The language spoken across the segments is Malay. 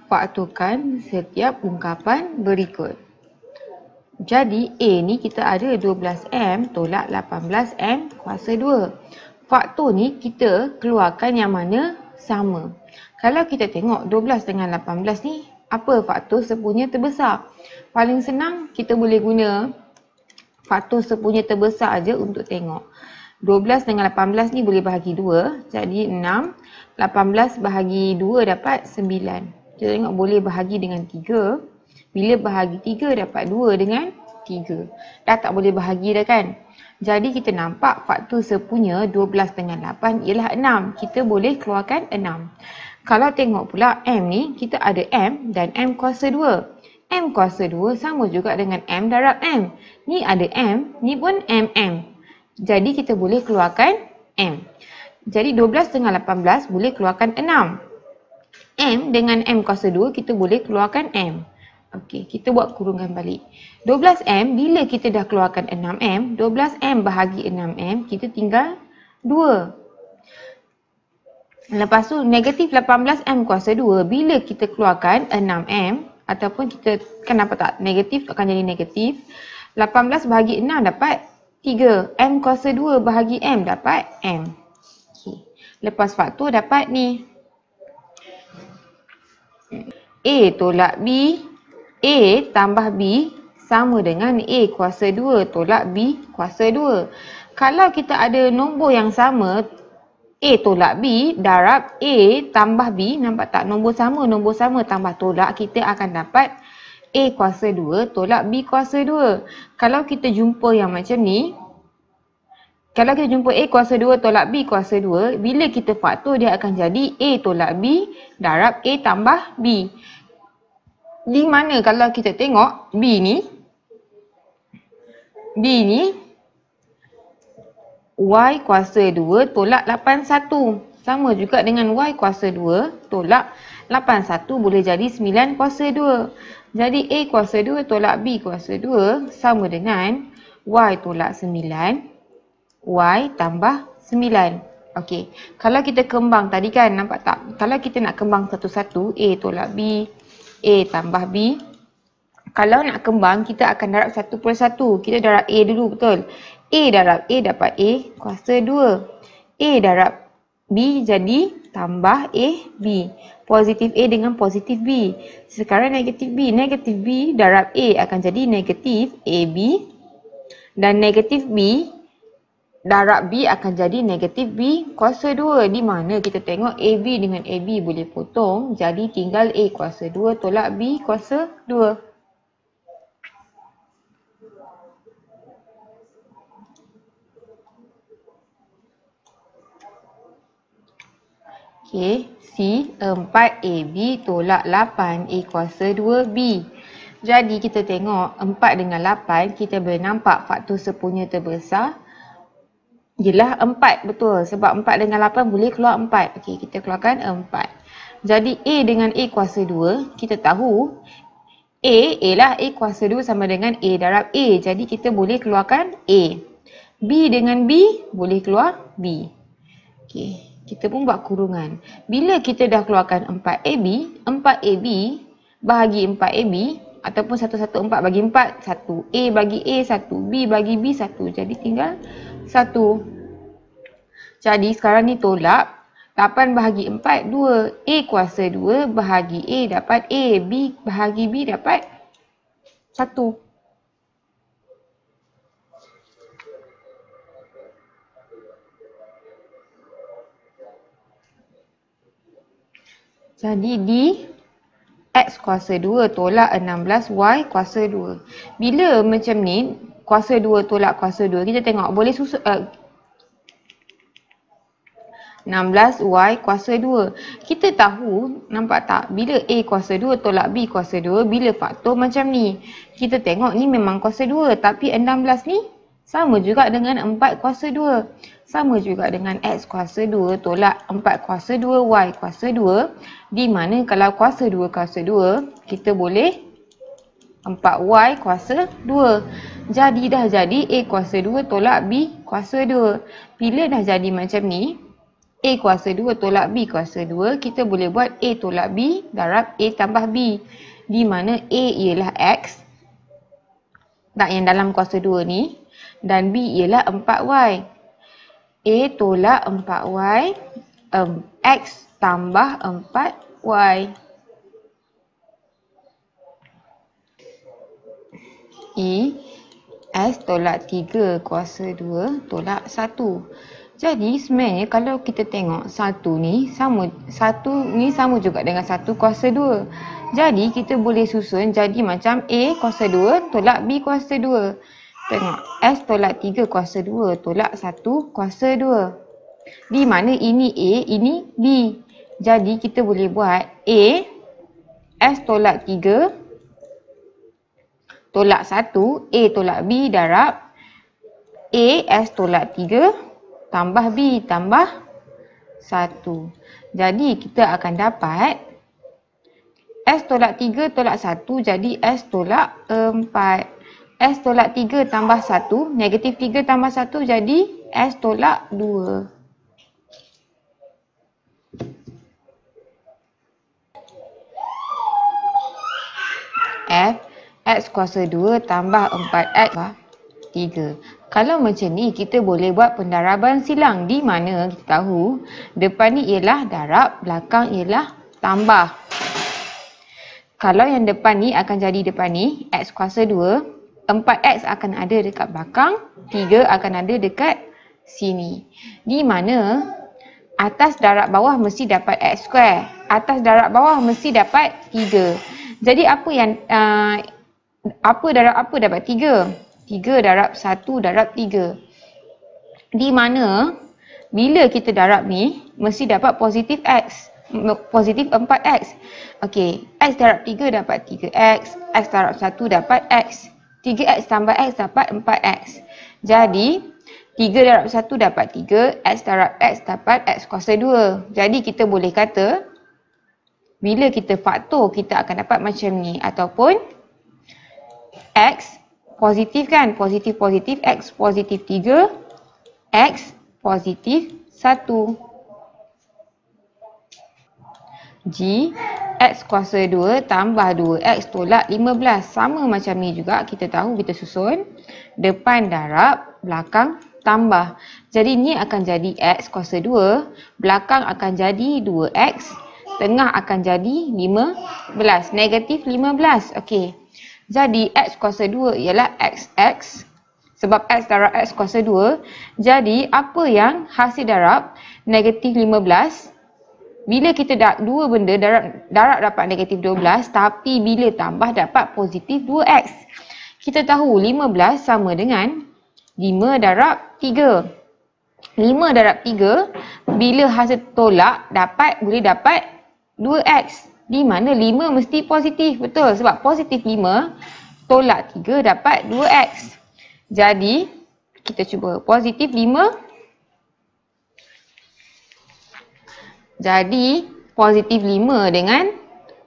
faktorkan setiap ungkapan berikut. Jadi A ni kita ada 12M tolak 18M kuasa 2. Faktor ni kita keluarkan yang mana sama. Kalau kita tengok 12 dengan 18 ni, apa faktor sepunya terbesar? Paling senang kita boleh guna faktor sepunya terbesar aja untuk tengok. 12 dengan 18 ni boleh bahagi 2, jadi 6. 18 bahagi 2 dapat 9. Kita tengok boleh bahagi dengan 3. Bila bahagi 3 dapat 2 dengan 3. Dah tak boleh bahagi dah kan? Jadi kita nampak faktor sepunya 12 dengan 8 ialah 6. Kita boleh keluarkan 6. Kalau tengok pula M ni, kita ada M dan M kuasa 2. M kuasa 2 sama juga dengan M darab M. Ni ada M, ni pun MM. Jadi kita boleh keluarkan M. Jadi 12 dengan 18 boleh keluarkan 6. M dengan M kuasa 2 kita boleh keluarkan M. Okey, kita buat kurungan balik. 12M bila kita dah keluarkan 6M, 12M bahagi 6M, kita tinggal 2. Lepas tu negatif 18M kuasa 2 bila kita keluarkan 6M ataupun kita kan nampak tak negatif akan jadi negatif. 18 bahagi 6 dapat 3. M kuasa 2 bahagi M dapat M. Okey. Lepas faktor dapat ni. A tolak B, A tambah B sama dengan A kuasa 2 tolak B kuasa 2. Kalau kita ada nombor yang sama, A tolak B darab A tambah B, nampak tak? Nombor sama tambah tolak, kita akan dapat A kuasa 2 tolak B kuasa 2. Kalau kita jumpa yang macam ni, kalau kita jumpa A kuasa 2 tolak B kuasa 2, bila kita faktor dia akan jadi A tolak B darab A tambah B. Di mana kalau kita tengok B ni Y kuasa 2 tolak 81. Sama juga dengan Y kuasa 2 tolak 81 boleh jadi 9 kuasa 2. Jadi A kuasa 2 tolak B kuasa 2 sama dengan Y tolak 9, Y tambah 9. Okey, kalau kita kembang tadi kan, nampak tak? Kalau kita nak kembang satu-satu, A tolak B, A tambah B. Kalau nak kembang, kita akan darab satu per satu. Kita darab A dulu, betul? A darab A dapat A kuasa 2. A darab B jadi tambah A, B. Positif A dengan positif B. Sekarang negatif B. Negatif B darab A akan jadi negatif AB. Dan negatif B darab B akan jadi negatif B kuasa 2. Di mana kita tengok AB dengan AB boleh potong. Jadi tinggal A kuasa 2 tolak B kuasa 2. Okey, C 4AB tolak 8A kuasa 2B. Jadi kita tengok 4 dengan 8, kita boleh nampak faktor sepunya terbesar ialah 4, betul. Sebab 4 dengan 8 boleh keluar 4. Okey, kita keluarkan 4. Jadi A dengan A kuasa 2, kita tahu A ialah A kuasa 2 sama dengan A darab A. Jadi kita boleh keluarkan A. B dengan B boleh keluar B. Okey, kita pun buat kurungan. Bila kita dah keluarkan 4AB, 4AB bahagi 4AB ataupun 1 1 4 bagi 4, 1. A bagi A 1, B bagi B 1. Jadi tinggal 1. Jadi sekarang ni tolak 8 bahagi 4, 2. A kuasa 2 bahagi A dapat A. B bahagi B dapat 1. Jadi di X kuasa 2 tolak 16Y kuasa 2. Bila macam ni, kuasa 2 tolak kuasa 2, kita tengok boleh susun 16Y kuasa 2. Kita tahu, nampak tak? Bila A kuasa 2 tolak B kuasa 2, bila faktor macam ni. Kita tengok ni memang kuasa 2. Tapi 16 ni sama juga dengan 4 kuasa 2. Sama juga dengan X kuasa 2 tolak 4 kuasa 2, Y kuasa 2. Di mana kalau kuasa 2 kuasa 2, kita boleh 4Y kuasa 2. Jadi dah jadi A kuasa 2 tolak B kuasa 2. Bila dah jadi macam ni, A kuasa 2 tolak B kuasa 2, kita boleh buat A tolak B darab A tambah B. Di mana A ialah X, tak yang dalam kuasa 2 ni, dan B ialah 4Y. A tolak 4Y, X tambah 4Y. S tolak 3 kuasa 2 tolak 1. Jadi sebenarnya kalau kita tengok 1 ni sama juga dengan 1 kuasa 2. Jadi kita boleh susun jadi macam A kuasa 2 tolak B kuasa 2. Tengok S tolak 3 kuasa 2 tolak 1 kuasa 2. Di mana ini A, ini B. Jadi kita boleh buat A S tolak 3 tolak 1, A tolak B darab A S tolak 3 tambah B tambah 1. Jadi kita akan dapat S tolak 3 tolak 1 jadi S tolak 4. S tolak 3 tambah 1, negatif 3 tambah 1 jadi S tolak 2. F X kuasa 2 tambah 4X 3. Kalau macam ni, kita boleh buat pendaraban silang di mana kita tahu depan ni ialah darab, belakang ialah tambah. Kalau yang depan ni akan jadi depan ni, X kuasa 2, 4X akan ada dekat belakang, 3 akan ada dekat sini. Di mana atas darab bawah mesti dapat X square, atas darab bawah mesti dapat 3. Jadi apa yang apa darab apa dapat 3? 3 darab 1 darab 3. Di mana bila kita darab ni mesti dapat positif X, positif 4X. Okey, X darab 3 dapat 3X, X darab 1 dapat X. 3X tambah X dapat 4X. Jadi 3 darab 1 dapat 3, X darab X dapat X kuasa 2. Jadi kita boleh kata bila kita faktor kita akan dapat macam ni, ataupun X positif kan, positif X positif 3, X positif 1. G X kuasa 2 tambah 2X tolak 15. Sama macam ni juga, kita tahu kita susun depan darab, belakang tambah. Jadi ni akan jadi X kuasa 2, belakang akan jadi 2X, tengah akan jadi 15, negatif 15. Okey. Jadi X kuasa 2 ialah XX. Sebab X darab X kuasa 2. Jadi apa yang hasil darab? Negatif 15. Bila kita dua benda darab dapat negatif 12. Tapi bila tambah dapat positif 2X. Kita tahu 15 sama dengan 5 darab 3. 5 darab 3. Bila hasil tolak boleh dapat 2X. Di mana 5 mesti positif. Betul. Sebab positif 5 tolak 3 dapat 2X. Jadi, kita cuba positif 5. Jadi, positif 5 dengan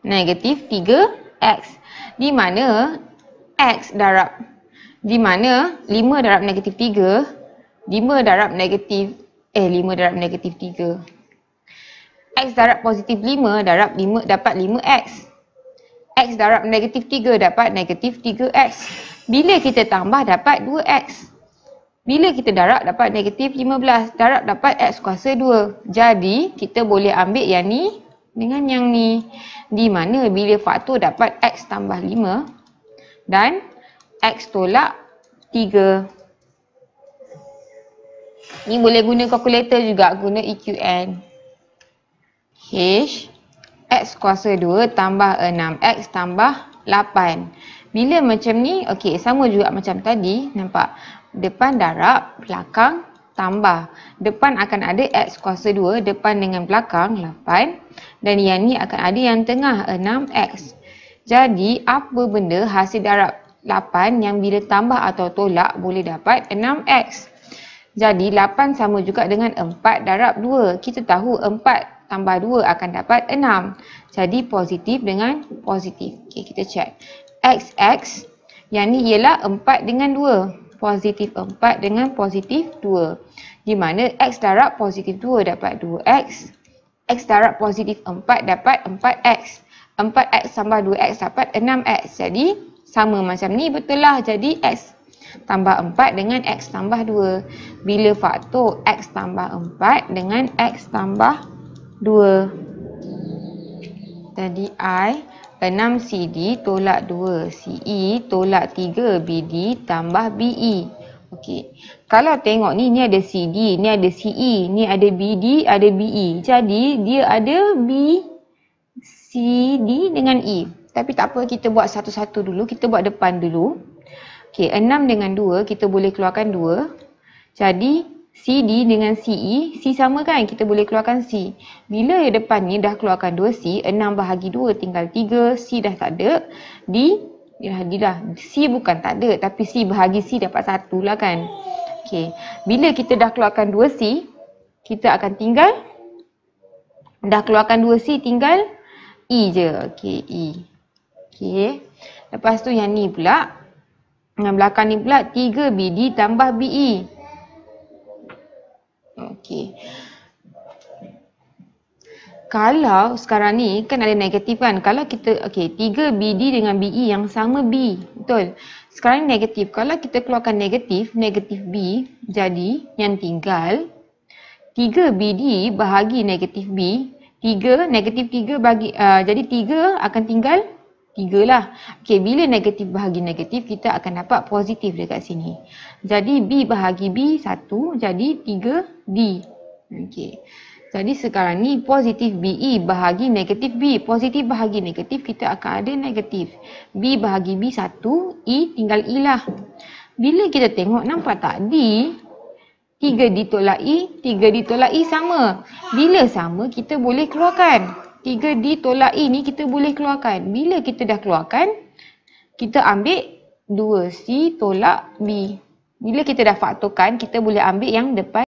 negatif 3X. Di mana X darab, di mana 5 darab negatif 3, 5 darab negatif 3. X darab positif 5 darab 5 dapat 5X. X darab negatif 3 dapat negatif 3X. Bila kita tambah dapat 2X. Bila kita darab dapat negatif 15. Darab dapat X kuasa 2. Jadi kita boleh ambil yang ni dengan yang ni. Di mana bila faktor dapat X tambah 5 dan X tolak 3. Ni boleh guna kalkulator juga, guna EQN. H X kuasa 2 tambah 6X tambah 8. Bila macam ni, okey, sama juga macam tadi. Nampak? Depan darab, belakang tambah. Depan akan ada X kuasa 2, depan dengan belakang 8. Dan yang ni akan ada yang tengah 6X. Jadi, apa benda hasil darab 8 yang bila tambah atau tolak boleh dapat 6X. Jadi, 8 sama juga dengan 4 darab 2. Kita tahu 4 tambah 2 akan dapat 6. Jadi positif dengan positif. Okey, kita check. XX, yang ni ialah 4 dengan 2. Positif 4 dengan positif 2. Di mana X darab positif 2 dapat 2X. X darab positif 4 dapat 4X. 4X tambah 2X dapat 6X. Jadi sama macam ni betul lah. Jadi X tambah 4 dengan X tambah 2. Bila faktor X tambah 4 dengan X tambah 2. Jadi I 6CD tolak 2 CE tolak 3 BD tambah BE. Okey. Kalau tengok ni ada CD, ni ada CE, ni ada BD, ada BE. Jadi dia ada B, CD dengan E. Tapi tak apa, kita buat satu-satu dulu. Kita buat depan dulu. Okey, 6 dengan 2 kita boleh keluarkan 2. Jadi CD dengan CE, C sama kan? Kita boleh keluarkan C. Bila depan ni dah keluarkan 2C, 6 bahagi 2 tinggal 3, C dah tak ada. D dah. C bukan tak ada, tapi C bahagi C dapat 1 lah kan. Okey, bila kita dah keluarkan 2C, kita akan tinggal, dah keluarkan 2C tinggal E je. Okey, E. Okey, lepas tu yang ni pula, yang belakang ni pula 3BD tambah BE. Okey. Kalau sekarang ni kan ada negatif kan. Kalau kita, okey, 3BD dengan BE yang sama B. Betul. Sekarang ni negatif. Kalau kita keluarkan negatif, negatif B. Jadi yang tinggal 3BD bahagi negatif B. 3, negatif 3 bagi, jadi 3 akan tinggal 3 lah. Okey, bila negatif bahagi negatif, kita akan dapat positif dekat sini. Jadi B bahagi B 1, jadi 3D. Okey. Jadi sekarang ni positif BE bahagi negatif B. Positif bahagi negatif, kita akan ada negatif. B bahagi B 1, E tinggal E lah. Bila kita tengok, nampak tak D? 3D tolak E, 3D tolak E sama. Bila sama, kita boleh keluarkan. 3D tolak E ni kita boleh keluarkan. Bila kita dah keluarkan, kita ambil 2C tolak B. Bila kita dah faktorkan, kita boleh ambil yang depan